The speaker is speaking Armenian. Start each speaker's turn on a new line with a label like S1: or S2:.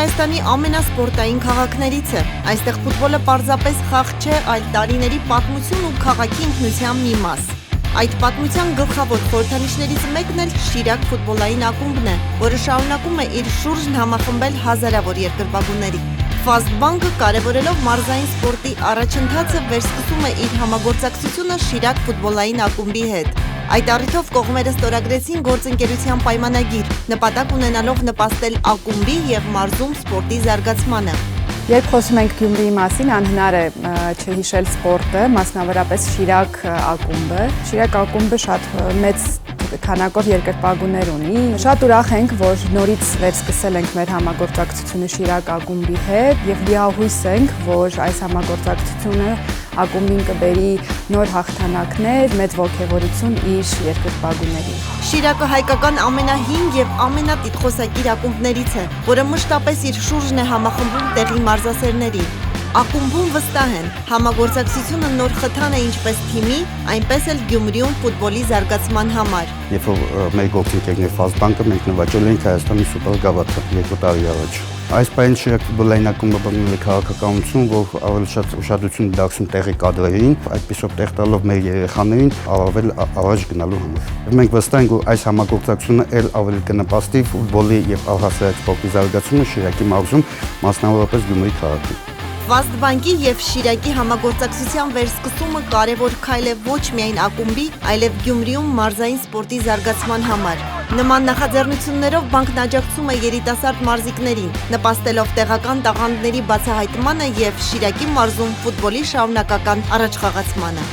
S1: Հայաստանի ամենասպորտային քաղաքներից է։ Այստեղ ֆուտբոլը պարզապես խաղ չէ, այլ տարիների պատմություն ու քաղաքի ինքնության մի մաս։ Այդ պատմության գլխավոր խորհրդանիշներից մեկն էլ Շիրակ ֆուտբոլային ակումբն է, որը շարունակում է իր շուրջն համախմբել հազարավոր երկրպագուների։ Fast Bank-ը կարևորելով մարզային սպորտի առաջընթացը վերսկսում է իր համագործակցությունը Շիրակ ֆուտբոլային ակումբի հետ։ Այդ առիթով կողմերը ստորագրեցին գործընկերության պայմանագիր, նպատակ ունենալով նպաստել ակումբի և մարզում սպորտի զարգացմանը։
S2: Երբ խոսում ենք Գյումրիի մասին, անհնար է չհիշել սպորտը, մասնավորապես Շիրակ ակումբը։ Շիրակ ակումբը շատ մեծ քանակով երկրպագուներ ունի։ Շատ ուրախ ենք, որ նորից վերսկսել ենք մեր համագործակցությունը Շիրակ ակումբի հետ և լիահույս ենք, որ այս համագործակցությունը ակումբին կբերի նոր հաղթանակներ, մեծ ոգևորություն իր երկրպագուներին։
S1: Շիրակը հայկական ամենահին և ամենատիտղոսակիր ակումբներից է, որը մշտապես իր շուրջն է համախմբում տեղի մարզասերներին։ Ակումբում վստահ են, համագործակցությունը նոր խթան է ինչպես թիմի, այնպես էլ Գյումրիում ֆուտբոլի զարգացման համար։
S3: Երբ որ մեր գործընկերներ Fast Bank-ը մենք նվաճել ենք Հայաստանի սուպեր գավաթը 2 տարի առաջ։ Այս պահին Շիրակ ֆուտբոլային ակումբը բռնել է քաղաքականություն, որ ավելի շատ ուշադրություն դարձնում տեղի կադրերին, այդպիսով տեղ տալով մեր երեխաներին առավել առաջ գնալու համար։ Մենք վստահ ենք, որ այս համագործակցությունը ել ավելի կնպաստի ֆուտբոլի եւ առհասարակ սպորտի զարգացումը Շիրակի մարզում, մասնավորապես Գյումրի քաղաքում։
S1: Fast Bank-ի և Շիրակի համագործակցության վերսկսումը կարևոր քայլ է ոչ միայն ակումբի, այլև Գյումրիում մարզային սպորտի զարգացման համար։ Նման նախաձեռնություններով բանկն աջակցում է երիտասարդ մարզիկներին, նպաստելով տեղական տաղանդների բացահայտմանը և Շիրակի մարզում ֆուտբոլի շարունակական առաջխաղացմանը։